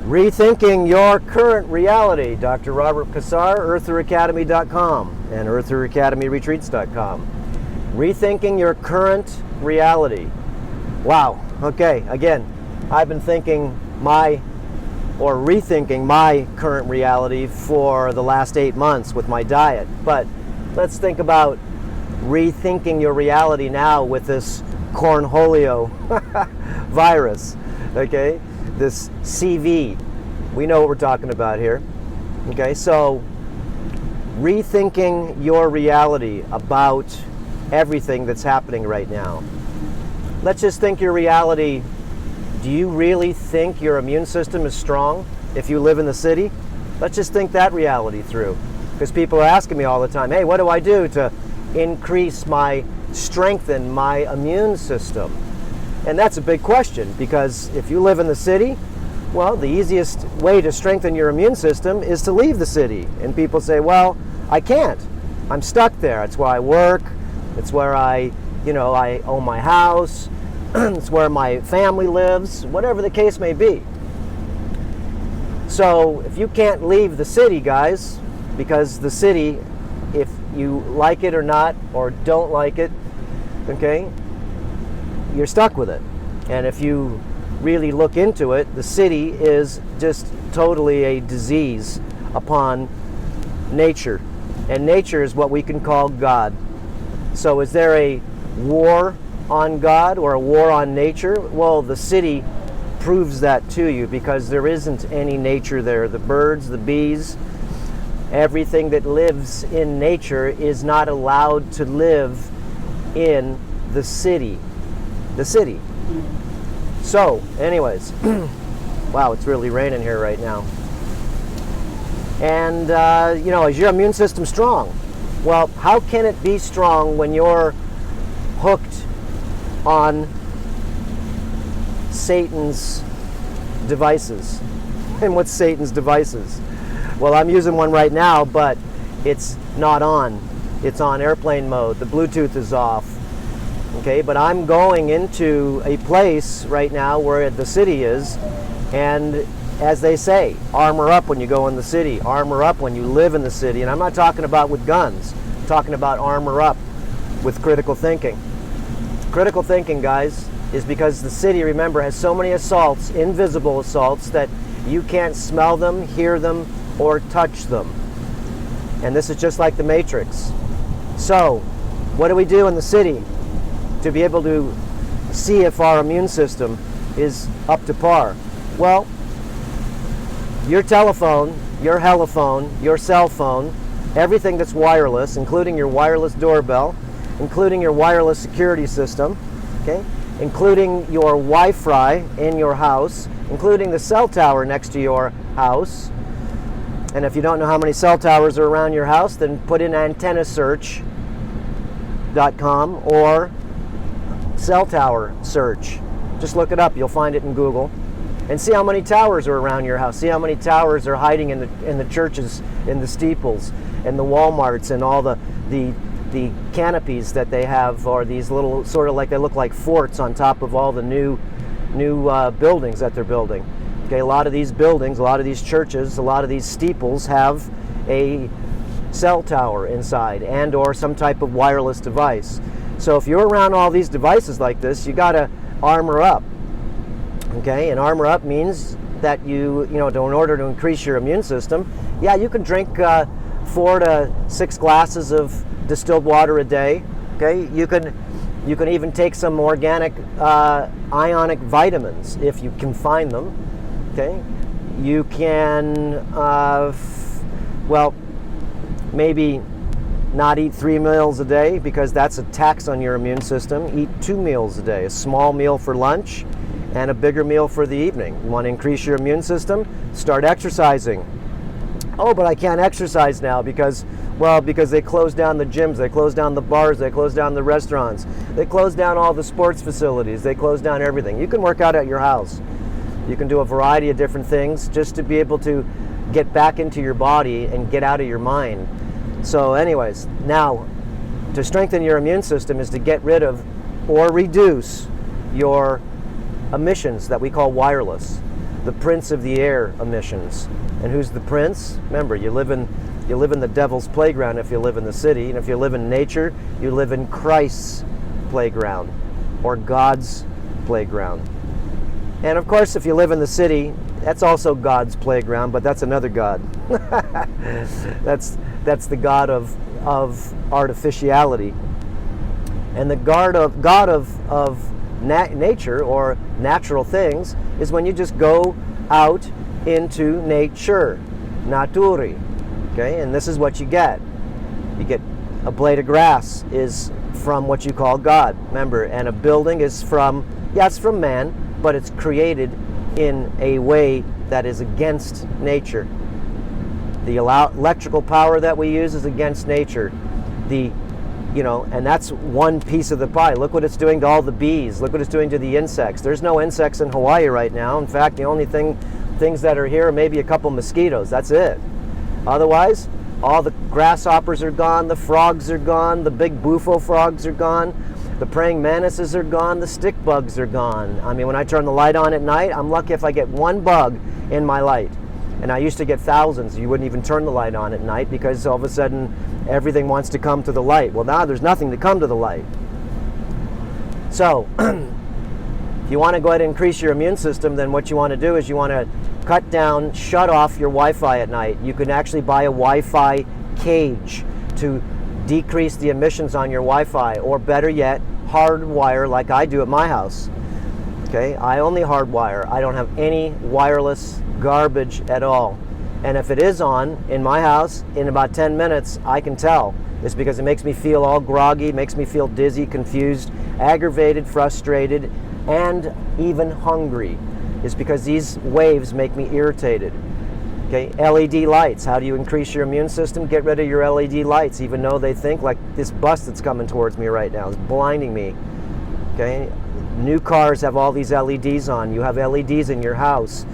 Rethinking Your Current Reality, Dr. Robert Cassar, eartheracademy.com and eartheracademyretreats.com. Rethinking your current reality. Wow, okay, again, I've been rethinking my current reality for the last 8 months with my diet. But let's think about rethinking your reality now with this cornholio virus, okay? This CV. We know what we're talking about here. Okay, so rethinking your reality about everything that's happening right now. Let's just think your reality. Do you really think your immune system is strong if you live in the city? Let's just think that reality through. Because people are asking me all the time, hey, what do I do to strengthen my immune system? And that's a big question, because if you live in the city, well, the easiest way to strengthen your immune system is to leave the city. And people say, well, I can't. I'm stuck there. It's where I work. It's where I own my house. It's where my family lives, whatever the case may be. So if you can't leave the city, guys, because the city, if you like it or not, or don't like it, okay, you're stuck with it. And if you really look into it, the city is just totally a disease upon nature. And nature is what we can call God. So is there a war on God or a war on nature? Well, the city proves that to you, because there isn't any nature there. The birds, the bees, everything that lives in nature is not allowed to live in the city. The city. So, anyways, wow, it's really raining here right now. And, is your immune system strong? Well, how can it be strong when you're hooked on Satan's devices? And what's Satan's devices? Well, I'm using one right now, but it's not on. It's on airplane mode. The Bluetooth is off. Okay, but I'm going into a place right now where the city is, and as they say, armor up when you go in the city, armor up when you live in the city. And I'm not talking about with guns, I'm talking about armor up with critical thinking. Critical thinking, guys, is because the city, remember, has so many assaults, invisible assaults, that you can't smell them, hear them, or touch them. And this is just like the Matrix. So, what do we do in the city to be able to see if our immune system is up to par? Well, your telephone, your heliphone, your cell phone, everything that's wireless, including your wireless doorbell, including your wireless security system, okay, including your Wi-Fi in your house, including the cell tower next to your house. And if you don't know how many cell towers are around your house, then put in antennasearch.com or cell tower search. Just look it up. You'll find it in Google. And see how many towers are around your house. See how many towers are hiding in the churches, in the steeples, and the Walmarts, and all the canopies that they have, or these little sort of like, they look like forts on top of all the new buildings that they're building. Okay, a lot of these buildings, a lot of these churches, a lot of these steeples have a cell tower inside, and or some type of wireless device. So if you're around all these devices like this, you got to armor up. Okay, and armor up means that in order to increase your immune system, yeah, you can drink 4 to 6 glasses of distilled water a day. Okay, you can even take some organic ionic vitamins if you can find them. Okay, you can maybe not eat 3 meals a day, because that's a tax on your immune system. Eat 2 meals a day, a small meal for lunch and a bigger meal for the evening. You want to increase your immune system? Start exercising. Oh, but I can't exercise now because they closed down the gyms, they closed down the bars, they closed down the restaurants, they closed down all the sports facilities, they closed down everything. You can work out at your house. You can do a variety of different things just to be able to get back into your body and get out of your mind. So anyways, now, to strengthen your immune system is to get rid of or reduce your emissions that we call wireless. the prince of the air emissions. And who's the prince? Remember, you live in the devil's playground if you live in the city, and if you live in nature, you live in Christ's playground, or God's playground. And of course, if you live in the city, that's also God's playground, but that's another God. That's the God of artificiality. And the God of nature, or natural things, is when you just go out into nature, naturi. Okay, and this is what you get. You get a blade of grass is from what you call God. Remember, and a building is from, it's from man, but it's created in a way that is against nature. The electrical power that we use is against nature. And that's one piece of the pie. Look what it's doing to all the bees. Look what it's doing to the insects. There's no insects in Hawaii right now. In fact, the only things that are here are maybe a couple mosquitoes. That's it. Otherwise, all the grasshoppers are gone, the frogs are gone, the big bufo frogs are gone, the praying mantises are gone, the stick bugs are gone. I mean, when I turn the light on at night, I'm lucky if I get one bug in my light. And I used to get thousands. You wouldn't even turn the light on at night because all of a sudden everything wants to come to the light. Well, now there's nothing to come to the light. So, if you want to go ahead and increase your immune system, then what you want to do is you want to cut down, shut off your Wi-Fi at night. You can actually buy a Wi-Fi cage to decrease the emissions on your Wi-Fi, or better yet, hardwire like I do at my house. Okay, I only hardwire. I don't have any wireless garbage at all. And if it is on in my house, in about 10 minutes, I can tell. It's because it makes me feel all groggy, makes me feel dizzy, confused, aggravated, frustrated, and even hungry. It's because these waves make me irritated. Okay, LED lights. How do you increase your immune system? Get rid of your LED lights, even though they think, like this bus that's coming towards me right now is blinding me. Okay, new cars have all these LEDs on. You have LEDs in your house.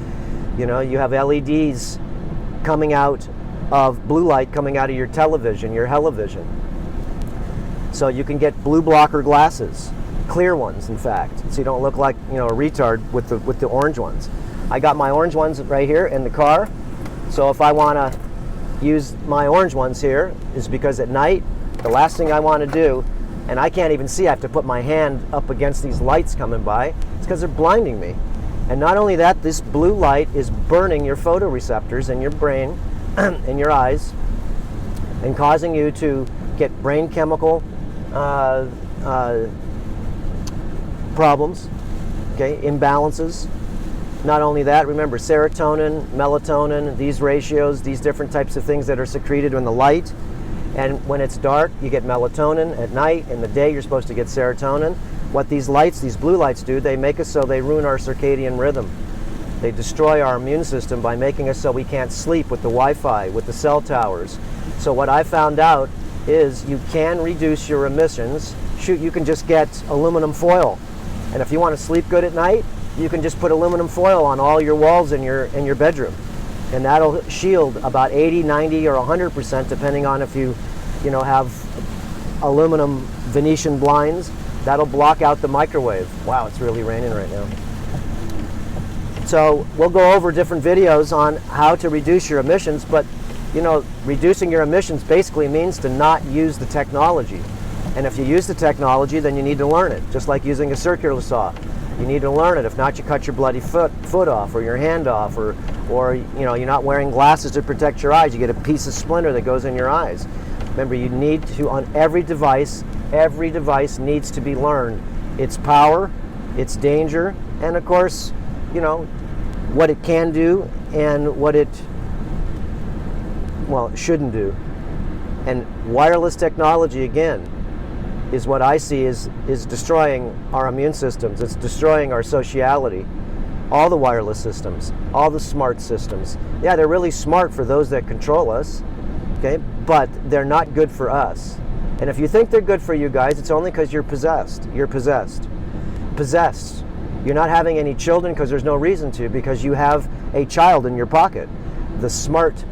You have LEDs coming out of blue light coming out of your television, your helivision. So you can get blue blocker glasses, clear ones, in fact, so you don't look like a retard with the orange ones. I got my orange ones right here in the car. So if I want to use my orange ones here, is because at night, the last thing I want to do, and I can't even see, I have to put my hand up against these lights coming by, it's because they're blinding me. And not only that, this blue light is burning your photoreceptors in your brain, in your eyes, and causing you to get brain chemical problems, okay, imbalances. Not only that, remember, serotonin, melatonin, these ratios, these different types of things that are secreted in the light. And when it's dark, you get melatonin. At night, in the day, you're supposed to get serotonin. What these lights, these blue lights do, they make us so they ruin our circadian rhythm. They destroy our immune system by making us so we can't sleep with the Wi-Fi, with the cell towers. So what I found out is you can reduce your emissions. Shoot, you can just get aluminum foil. And if you want to sleep good at night, you can just put aluminum foil on all your walls in your bedroom. And that'll shield about 80, 90, or 100%, depending on if you have aluminum Venetian blinds. That'll block out the microwave. Wow, it's really raining right now. So we'll go over different videos on how to reduce your emissions, but reducing your emissions basically means to not use the technology. And if you use the technology, then you need to learn it, just like using a circular saw. You need to learn it. If not, you cut your bloody foot off, or your hand off, or you're not wearing glasses to protect your eyes. You get a piece of splinter that goes in your eyes. Remember, you need to, on every device needs to be learned. Its power, its danger, and of course, what it can do and what it, shouldn't do. And wireless technology, again, is what I see is destroying our immune systems. It's destroying our sociality. All the wireless systems, all the smart systems. Yeah, they're really smart for those that control us, okay? But they're not good for us. And if you think they're good for you guys, it's only because you're possessed. You're possessed. Possessed. You're not having any children because there's no reason to, because you have a child in your pocket. The smart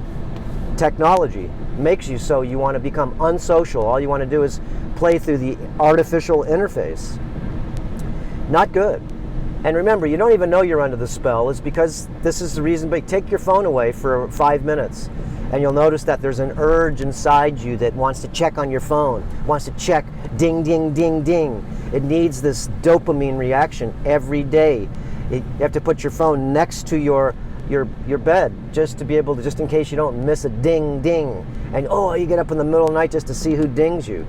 technology makes you so you want to become unsocial. All you want to do is play through the artificial interface. Not good. And remember, you don't even know you're under the spell. It's because this is the reason. But take your phone away for 5 minutes, and you'll notice that there's an urge inside you that wants to check on your phone, wants to check, ding, ding, ding, ding. It needs this dopamine reaction every day. You have to put your phone next to your bed just to be able to, just in case you don't miss a ding, ding. And you get up in the middle of the night just to see who dings you.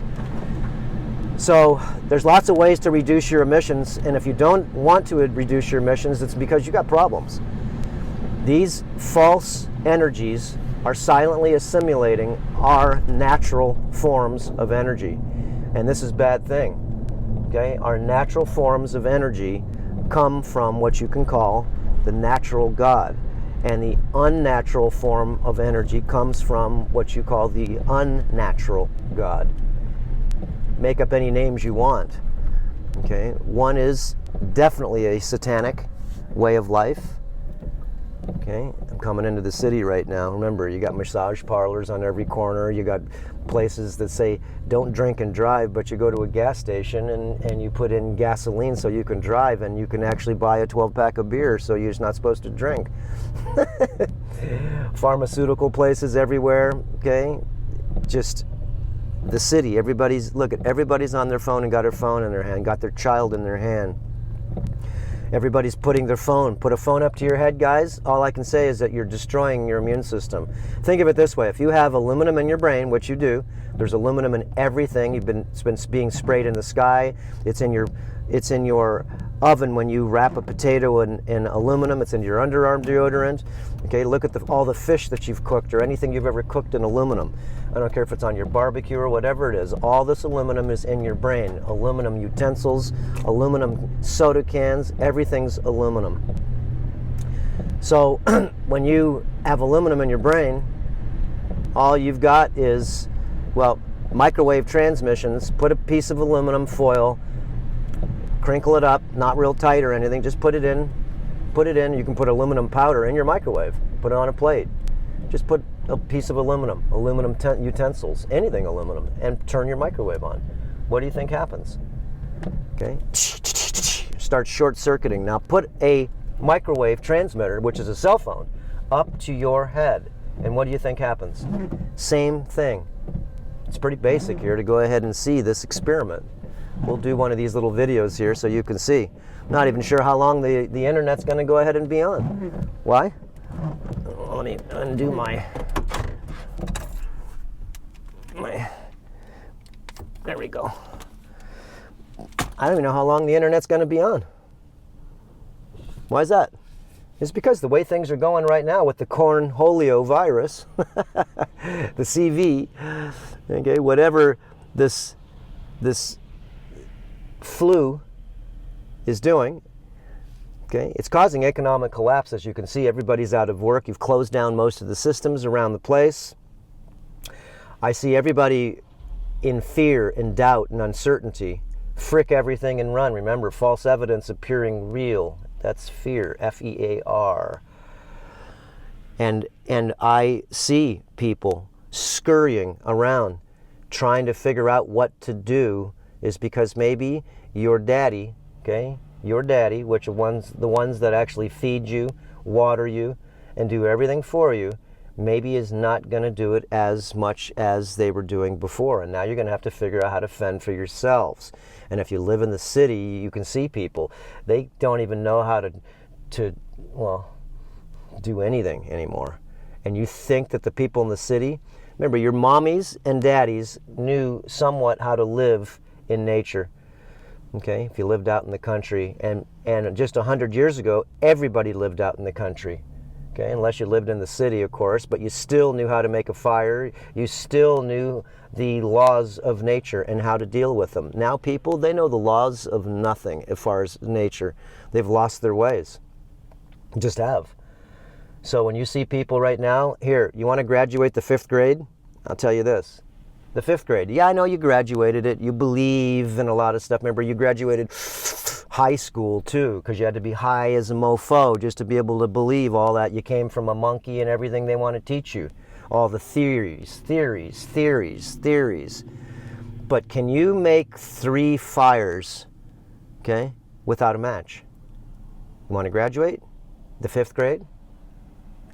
So there's lots of ways to reduce your emissions, and if you don't want to reduce your emissions, it's because you got problems. These false energies are silently assimilating our natural forms of energy, and this is a bad thing. Okay, our natural forms of energy come from what you can call the natural God, and the unnatural form of energy comes from what you call the unnatural God. Make up any names you want. Okay, one is definitely a satanic way of life. Okay, I'm coming into the city right now. Remember, you got massage parlors on every corner. You got places that say don't drink and drive, but you go to a gas station and you put in gasoline so you can drive, and you can actually buy a 12-pack of beer, so you're not supposed to drink. Pharmaceutical places everywhere. Okay, just the city, everybody's on their phone and got their phone in their hand, got their child in their hand. Everybody's put a phone up to your head, guys. All I can say is that you're destroying your immune system. Think of it this way: if you have aluminum in your brain, which you do, there's aluminum in everything. It's been being sprayed in the sky. It's in your oven when you wrap a potato in aluminum. It's in your underarm deodorant. Okay, look at all the fish that you've cooked or anything you've ever cooked in aluminum. I don't care if it's on your barbecue or whatever it is. All this aluminum is in your brain. Aluminum utensils, aluminum soda cans, everything's aluminum. So when you have aluminum in your brain, all you've got is, microwave transmissions. Put a piece of aluminum foil, crinkle it up, not real tight or anything, just put it in. You can put aluminum powder in your microwave, put it on a plate. Just put a piece of aluminum utensils, anything aluminum, and turn your microwave on. What do you think happens? Okay, start short-circuiting. Now put a microwave transmitter, which is a cell phone, up to your head, and what do you think happens? Same thing. It's pretty basic here to go ahead and see this experiment. We'll do one of these little videos here so you can see. Not even sure how long the internet's going to go ahead and be on. Why? Let me undo my. There we go. I don't even know how long the internet's going to be on. Why is that? It's because the way things are going right now with the cornholio virus, the CV, okay, whatever this flu is doing, okay, it's causing economic collapse. As you can see, everybody's out of work. You've closed down most of the systems around the place. I see everybody in fear and doubt and uncertainty. Frick everything and run. Remember, false evidence appearing real. That's fear, F-E-A-R. And I see people scurrying around trying to figure out what to do, is because maybe your daddy, okay, your daddy, which are the ones that actually feed you, water you, and do everything for you, maybe is not going to do it as much as they were doing before. And now you're going to have to figure out how to fend for yourselves. And if you live in the city, you can see people, they don't even know how to do anything anymore. And you think that the people in the city, remember, your mommies and daddies knew somewhat how to live in nature. Okay, if you lived out in the country, and just 100 years ago, everybody lived out in the country. Okay, unless you lived in the city, of course, but you still knew how to make a fire. You still knew the laws of nature and how to deal with them. Now people, they know the laws of nothing as far as nature. They've lost their ways. Just have. So when you see people right now, here, you want to graduate the 5th grade? I'll tell you this. The 5th grade. Yeah, I know you graduated it. You believe in a lot of stuff. Remember, you graduated high school too, because you had to be high as a mofo just to be able to believe all that. You came from a monkey and everything they want to teach you. All the theories. But can you make 3 fires, okay, without a match? You want to graduate the 5th grade?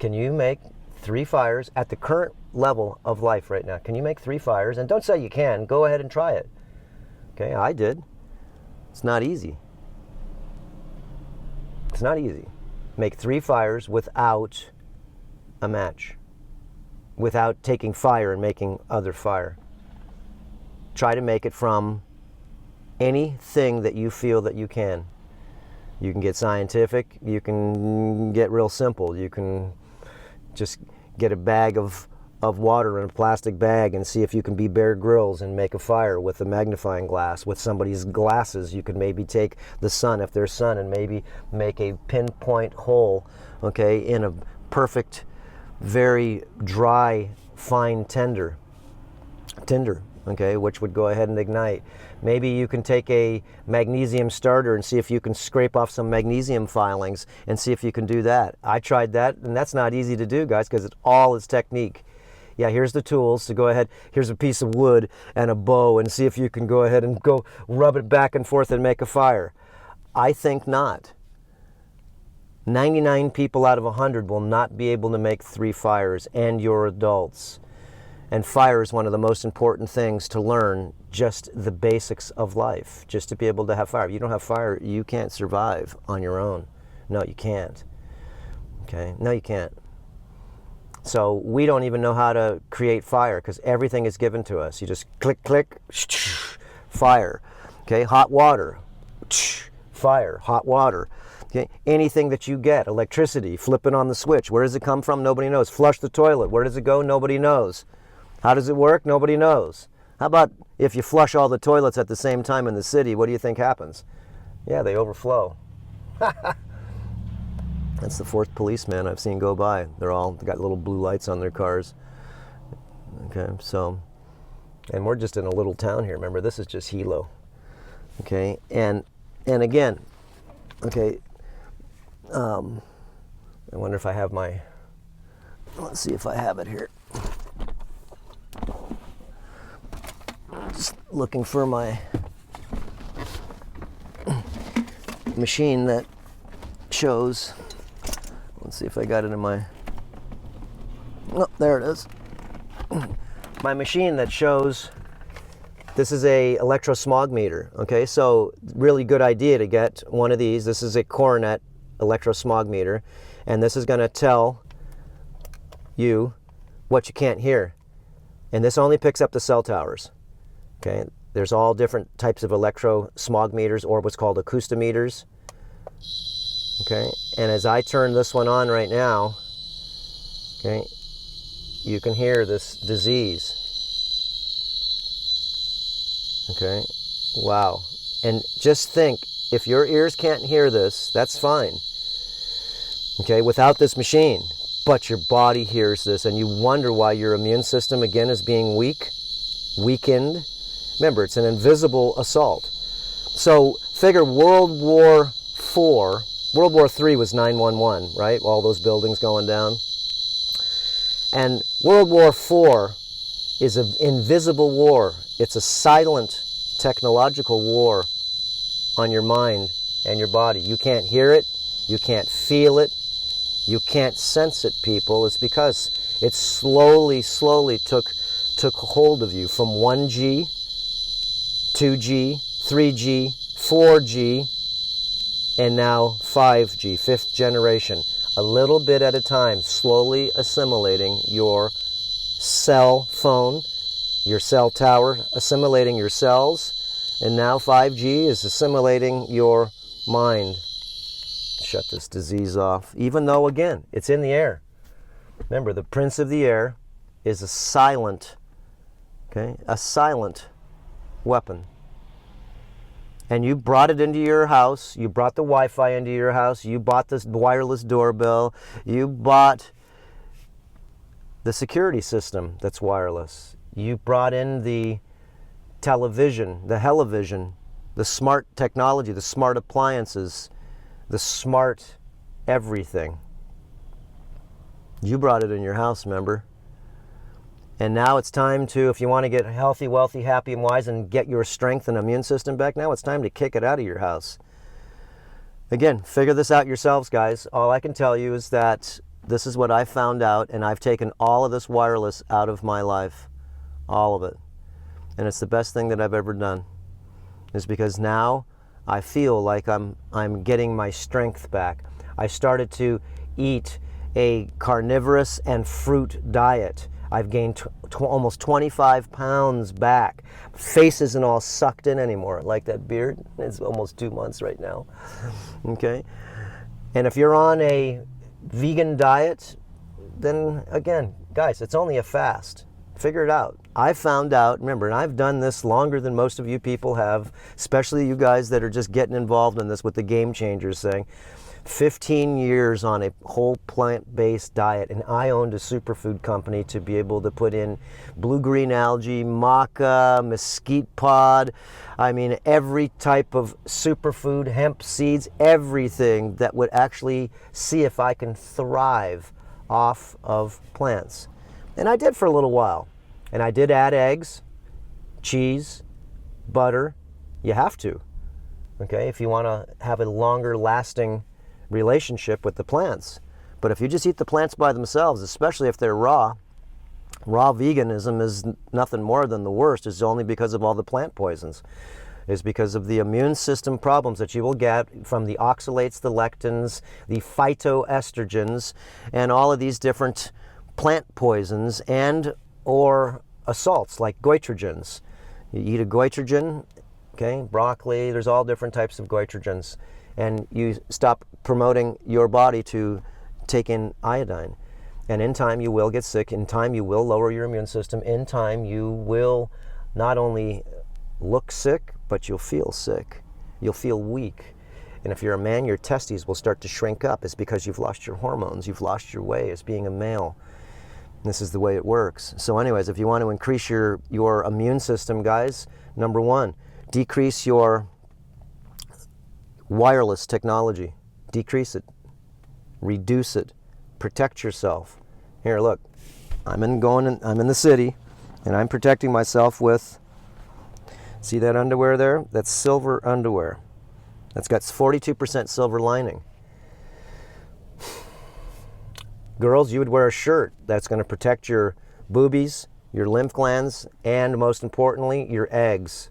Can you make 3 fires at the current level of life right now? Can you make 3 fires? And don't say you can. Go ahead and try it. Okay, I did. It's not easy. It's not easy. Make 3 fires without a match, without taking fire and making other fire. Try to make it from anything that you feel that you can. You can get scientific, you can get real simple. You can just get a bag of water in a plastic bag and see if you can be Bear Grylls and make a fire with a magnifying glass. With somebody's glasses, you could maybe take the sun, if there's sun, and maybe make a pinpoint hole, okay, in a perfect, very dry, fine tinder, okay, which would go ahead and ignite. Maybe you can take a magnesium starter and see if you can scrape off some magnesium filings and see if you can do that. I tried that, and that's not easy to do, guys, because it all is technique. Yeah, here's the tools to go ahead. Here's a piece of wood and a bow, and see if you can go ahead and go rub it back and forth and make a fire. I think not. 99 people out of 100 will not be able to make 3 fires, and you're adults. And fire is one of the most important things to learn, just the basics of life, just to be able to have fire. If you don't have fire, you can't survive on your own. No, you can't. Okay? No, you can't. So we don't even know how to create fire because everything is given to us. You just click, click, fire. Okay? Hot water, fire, hot water. Okay? Anything that you get, electricity, flip it on the switch. Where does it come from? Nobody knows. Flush the toilet. Where does it go? Nobody knows. How does it work? Nobody knows. How about if you flush all the toilets at the same time in the city, what do you think happens? Yeah, they overflow. That's the 4th policeman I've seen go by. They're all got little blue lights on their cars. Okay, so, and we're just in a little town here. Remember, this is just Hilo. Okay, and again, okay, I wonder if I have my, let's see if I have it here. Just looking for my machine that shows. Let's see if I got it in my, oh, there it is. My machine that shows, this is a electrosmog meter. Okay, so really good idea to get one of these. This is a Coronet electrosmog meter, and this is going to tell you what you can't hear. And this only picks up the cell towers. Okay, there's all different types of electrosmog meters, or what's called acoustimeters. Okay, and as I turn this one on right now, okay, you can hear this disease. Okay, wow. And just think, if your ears can't hear this, that's fine. Okay, without this machine. But your body hears this, and you wonder why your immune system again is being weakened. Remember, it's an invisible assault. So figure World War IV, World War III was 9/11, right? All those buildings going down. And World War IV is an invisible war. It's a silent technological war on your mind and your body. You can't hear it, you can't feel it, you can't sense it, people. It's because it slowly took hold of you from 1G, 2G, 3G, 4G, and now 5G, 5th generation. A little bit at a time, slowly assimilating your cell phone, your cell tower, assimilating your cells, and now 5G is assimilating your mind. Shut this disease off, even though, again, it's in the air. Remember, the prince of the air is a silent, okay, a silent weapon. And you brought it into your house, you brought the Wi-Fi into your house, you bought this wireless doorbell, you bought the security system that's wireless, you brought in the television, the helivision, the smart technology, the smart appliances, the smart everything. You brought it in your house, remember? And now it's time to, if you want to get healthy, wealthy, happy, and wise, and get your strength and immune system back, now it's time to kick it out of your house. Again, figure this out yourselves, guys. All I can tell you is that this is what I found out, and I've taken all of this wireless out of my life. All of it. And it's the best thing that I've ever done. Is because now I feel like I'm getting my strength back. I started to eat a carnivorous and fruit diet. I've gained almost 25 pounds back. Face isn't all sucked in anymore like that beard. It's almost 2 months right now. Okay? And if you're on a vegan diet, then again, guys, it's only a fast. Figure it out. I found out, remember, and I've done this longer than most of you people have, especially you guys that are just getting involved in this with the Game Changers thing. 15 years on a whole plant-based diet, and I owned a superfood company to be able to put in blue-green algae, maca, mesquite pod, I mean every type of superfood, hemp seeds, everything that would actually see if I can thrive off of plants. And I did for a little while. And I did add eggs, cheese, butter. You have to, okay, if you want to have a longer lasting relationship with the plants. But if you just eat the plants by themselves, especially if they're raw veganism is nothing more than the worst. It's only because of all the plant poisons. It's because of the immune system problems that you will get from the oxalates, the lectins, the phytoestrogens, and all of these different plant poisons and or assaults like goitrogens. You eat a goitrogen, okay, broccoli, there's all different types of goitrogens, and you stop promoting your body to take in iodine. And in time you will get sick, in time you will lower your immune system, in time you will not only look sick, but you'll feel sick. You'll feel weak. And if you're a man, your testes will start to shrink up. It's because you've lost your hormones, you've lost your way as being a male. This is the way it works. So anyways, if you want to increase your immune system, guys, number one, decrease your wireless technology. Decrease it. Reduce it. Protect yourself. Here, look. I'm in the city, and I'm protecting myself with, see that underwear there? That's silver underwear. That's got 42% silver lining. Girls, you would wear a shirt that's going to protect your boobies, your lymph glands, and most importantly, your eggs.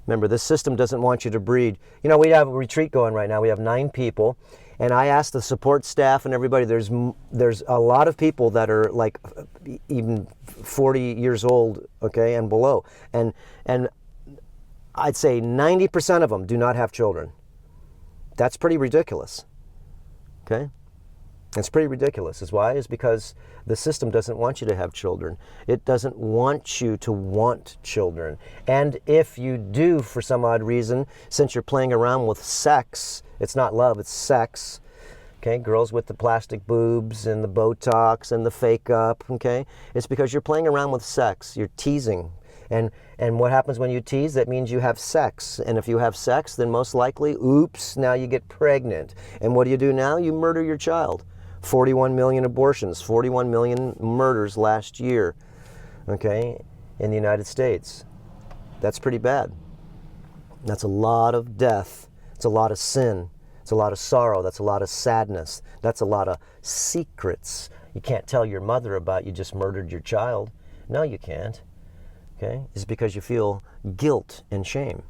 Remember, this system doesn't want you to breed. You know, we have a retreat going right now. We have 9 people, and I asked the support staff and everybody, there's a lot of people that are like even 40 years old, okay, and below. And I'd say 90% of them do not have children. That's pretty ridiculous, okay? It's pretty ridiculous. Is why? Is because the system doesn't want you to have children. It doesn't want you to want children. And if you do, for some odd reason, since you're playing around with sex, it's not love, it's sex. Okay, girls with the plastic boobs and the Botox and the fake up, okay? It's because you're playing around with sex. You're teasing. And what happens when you tease? That means you have sex. And if you have sex, then most likely, oops, now you get pregnant. And what do you do now? You murder your child. 41 million abortions, 41 million murders last year, okay, in the United States. That's pretty bad. That's a lot of death. It's a lot of sin. It's a lot of sorrow. That's a lot of sadness. That's a lot of secrets. You can't tell your mother about you just murdered your child. No, you can't. Okay? It's because you feel guilt and shame.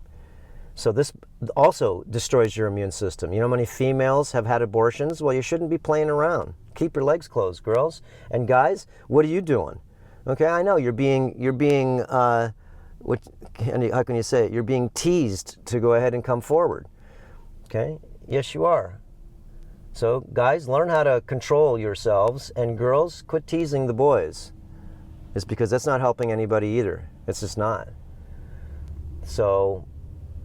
So this also destroys your immune system. You know how many females have had abortions? Well, you shouldn't be playing around. Keep your legs closed, girls. And guys, what are you doing? Okay, I know you're being how can you say it? You're being teased to go ahead and come forward. Okay? Yes, you are. So guys, learn how to control yourselves, and girls, quit teasing the boys. It's because that's not helping anybody either. It's just not. So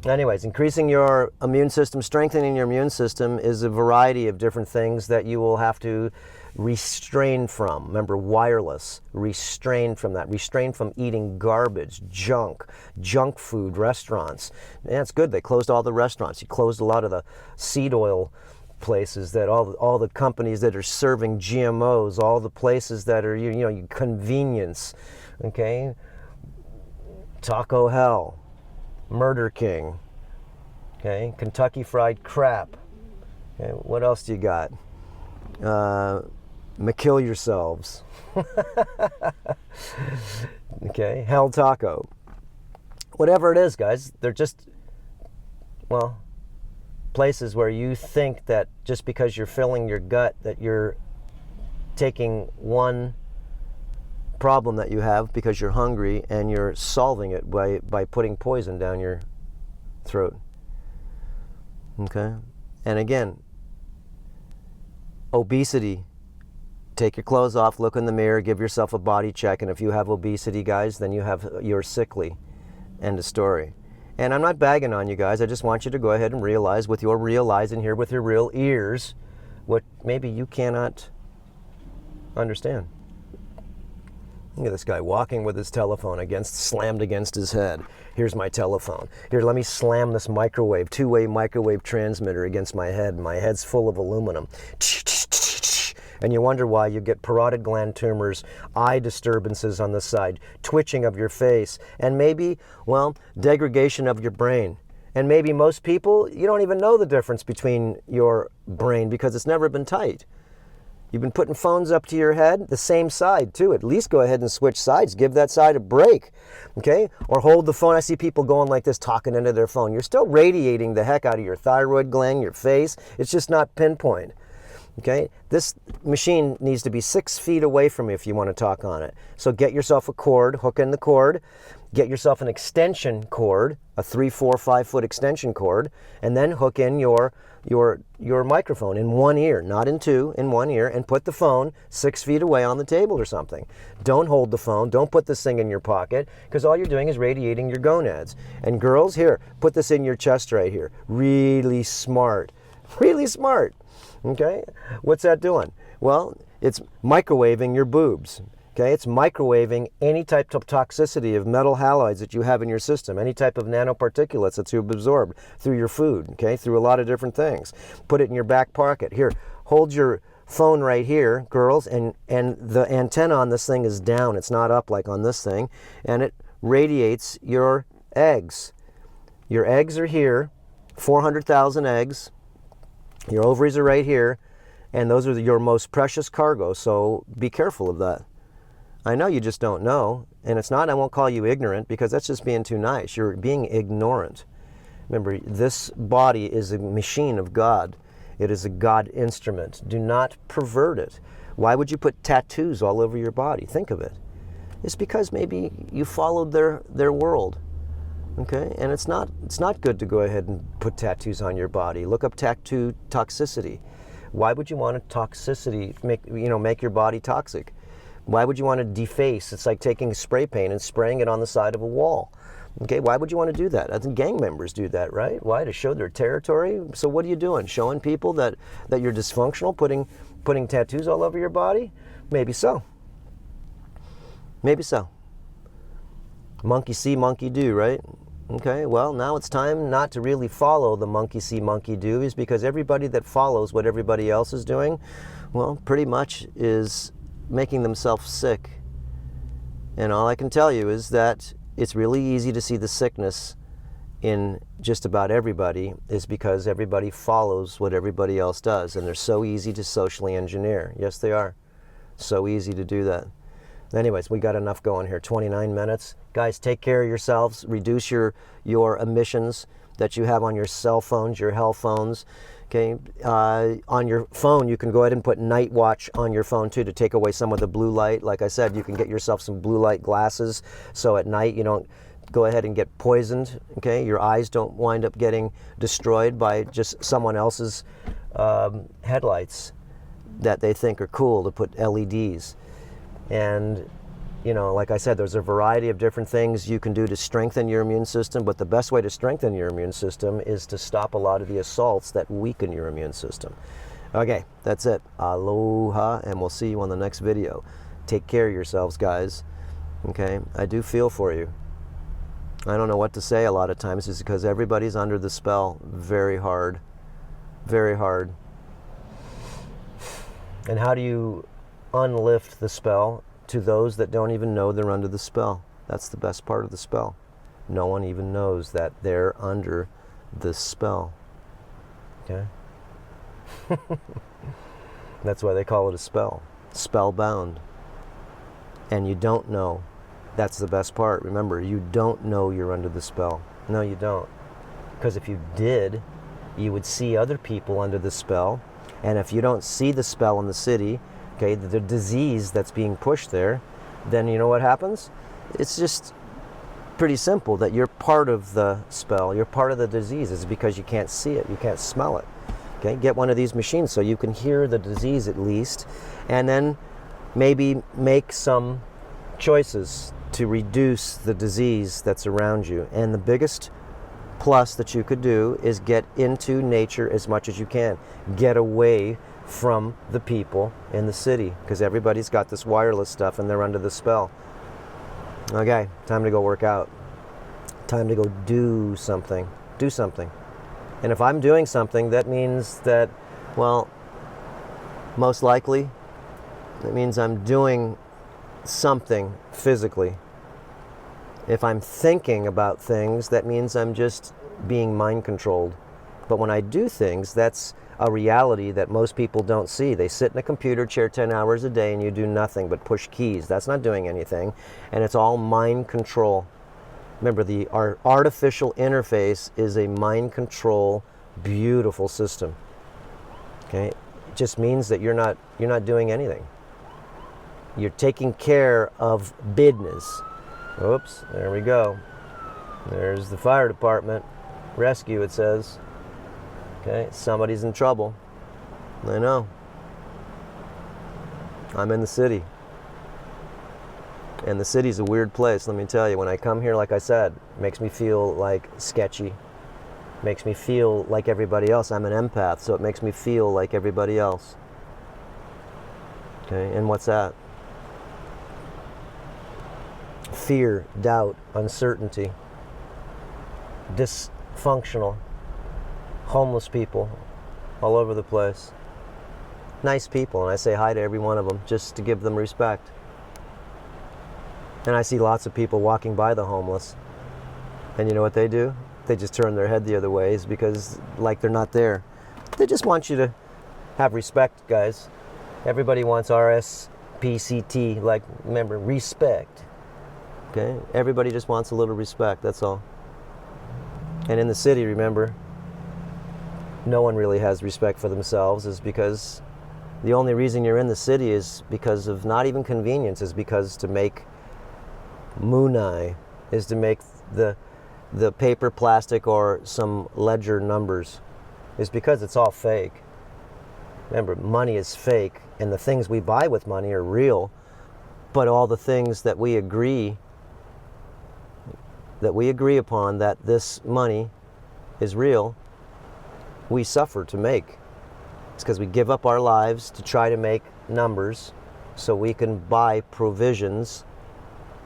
anyways, increasing your immune system, strengthening your immune system is a variety of different things that you will have to restrain from. Remember, wireless, restrain from that. Restrain from eating garbage, junk food, restaurants. Yeah, it's good. They closed all the restaurants. You closed a lot of the seed oil places, that all the companies that are serving GMOs, all the places that are, you know, convenience, okay? Taco Hell. Murder King, Okay, Kentucky Fried Crap. Okay, what else do you got? McKill yourselves. Okay, Hell Taco. Whatever it is, guys, they're just, well, places where you think that just because you're filling your gut that you're taking one problem that you have because you're hungry and you're solving it by putting poison down your throat. Okay? And again, obesity. Take your clothes off, look in the mirror, give yourself a body check, and if you have obesity, guys, then you're sickly. End of story. And I'm not bagging on you guys. I just want you to go ahead and realize with your real eyes and hear with your real ears what maybe you cannot understand. Look at this guy walking with his telephone slammed against his head. Here's my telephone. Here, let me slam this microwave, two-way microwave transmitter against my head. My head's full of aluminum. And you wonder why you get parotid gland tumors, eye disturbances on the side, twitching of your face, and maybe, well, degradation of your brain. And maybe most people, you don't even know the difference between your brain because it's never been tight. You've been putting phones up to your head, the same side too. At least go ahead and switch sides. Give that side a break, okay? Or hold the phone. I see people going like this, talking into their phone. You're still radiating the heck out of your thyroid gland, your face. It's just not pinpoint. Okay, this machine needs to be 6 feet away from you if you want to talk on it. So get yourself a cord, hook in the cord, get yourself an extension cord, a 3, 4, 5 foot extension cord, and then hook in your microphone in one ear, not in two, in one ear, and put the phone 6 feet away on the table or something. Don't hold the phone, don't put this thing in your pocket, because all you're doing is radiating your gonads. And girls, here, put this in your chest right here. Really smart, really smart. Okay, what's that doing? Well, it's microwaving your boobs. Okay, it's microwaving any type of toxicity of metal halides that you have in your system, any type of nanoparticulates that you've absorbed through your food, okay, through a lot of different things. Put it in your back pocket. Here, hold your phone right here, girls, and the antenna on this thing is down. It's not up like on this thing, and it radiates your eggs. Your eggs are here, 400,000 eggs. Your ovaries are right here, and those are your most precious cargo, so be careful of that. I know you just don't know, and it's not, I won't call you ignorant, because that's just being too nice. You're being ignorant. Remember, this body is a machine of God. It is a God instrument. Do not pervert it. Why would you put tattoos all over your body? Think of it. It's because maybe you followed their world. Okay, and it's not good to go ahead and put tattoos on your body. Look up tattoo toxicity. Why would you want a toxicity make your body toxic? Why would you want to deface? It's like taking spray paint and spraying it on the side of a wall. Okay, why would you want to do that? I think gang members do that, right? Why? To show their territory? So what are you doing? Showing people that you're dysfunctional, putting tattoos all over your body? Maybe so. Maybe so. Monkey see, monkey do, right? Okay, well, now it's time not to really follow the monkey see, monkey do, is because everybody that follows what everybody else is doing, well, pretty much is making themselves sick. And all I can tell you is that it's really easy to see the sickness in just about everybody, is because everybody follows what everybody else does, and they're so easy to socially engineer. Yes, they are. So easy to do that. Anyways, we got enough going here. 29 minutes. Guys, take care of yourselves. Reduce your emissions that you have on your cell phones, your hell phones. Okay, on your phone, you can go ahead and put night watch on your phone too to take away some of the blue light. Like I said, you can get yourself some blue light glasses, so at night you don't go ahead and get poisoned. Okay, your eyes don't wind up getting destroyed by just someone else's headlights that they think are cool to put LEDs. And like I said, there's a variety of different things you can do to strengthen your immune system, but the best way to strengthen your immune system is to stop a lot of the assaults that weaken your immune system. Okay, that's it. Aloha, and we'll see you on the next video. Take care of yourselves, guys. Okay, I do feel for you. I don't know what to say a lot of times, is because everybody's under the spell very hard. Very hard. And how do you unlift the spell to those that don't even know they're under the spell? That's the best part of the spell. No one even knows that they're under the spell. Okay? That's why they call it a spell. Spellbound. And you don't know. That's the best part. Remember, you don't know you're under the spell. No, you don't. Because if you did, you would see other people under the spell. And if you don't see the spell in the city, okay, the disease that's being pushed there, then you know what happens? It's just pretty simple that you're part of the spell. You're part of the disease. It's because you can't see it. You can't smell it. Okay, get one of these machines so you can hear the disease at least, and then maybe make some choices to reduce the disease that's around you. And the biggest plus that you could do is get into nature as much as you can. Get away from the people in the city, because everybody's got this wireless stuff and they're under the spell. Okay, time to go work out. Time to go do something. Do something. And if I'm doing something, that means that, well, most likely, it means I'm doing something physically. If I'm thinking about things, that means I'm just being mind controlled. But when I do things, that's a reality that most people don't see. They sit in a computer chair 10 hours a day and you do nothing but push keys. That's not doing anything. And it's all mind control. Remember, our artificial interface is a mind control, beautiful system. Okay? It just means that you're not doing anything. You're taking care of business. Oops, there we go. There's the fire department. Rescue, it says. Okay, somebody's in trouble. I know. I'm in the city. And the city's a weird place, let me tell you. When I come here, like I said, it makes me feel like sketchy. Makes me feel like everybody else. I'm an empath, so it makes me feel like everybody else. Okay, and what's that? Fear, doubt, uncertainty, dysfunctional, homeless people all over the place. Nice people, and I say hi to every one of them just to give them respect. And I see lots of people walking by the homeless, and you know what they do? They just turn their head the other ways because, like, they're not there. They just want you to have respect, guys. Everybody wants RSPCT, like, remember, respect. Okay? Everybody just wants a little respect, that's all. And in the city, remember, no one really has respect for themselves, is because the only reason you're in the city is because of not even convenience, is because to make munai, is to make the paper, plastic, or some ledger numbers, is because it's all fake. Remember, money is fake, and the things we buy with money are real, but all the things that we agree upon that this money is real, we suffer to make. It's because we give up our lives to try to make numbers so we can buy provisions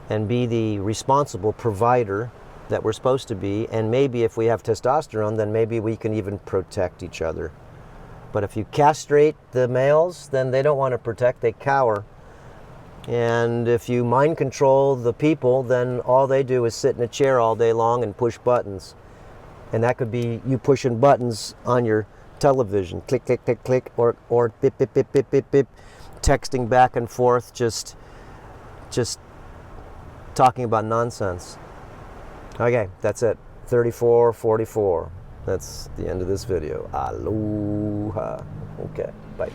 and be the responsible provider that we're supposed to be. And maybe if we have testosterone, then maybe we can even protect each other. But if you castrate the males, then they don't want to protect, they cower. And if you mind control the people, then all they do is sit in a chair all day long and push buttons. And that could be you pushing buttons on your television. Click, click, click, click, or bip, bip, bip, bip, bip, bip. Texting back and forth, just talking about nonsense. Okay, that's it. 34:44. That's the end of this video. Aloha. Okay, bye.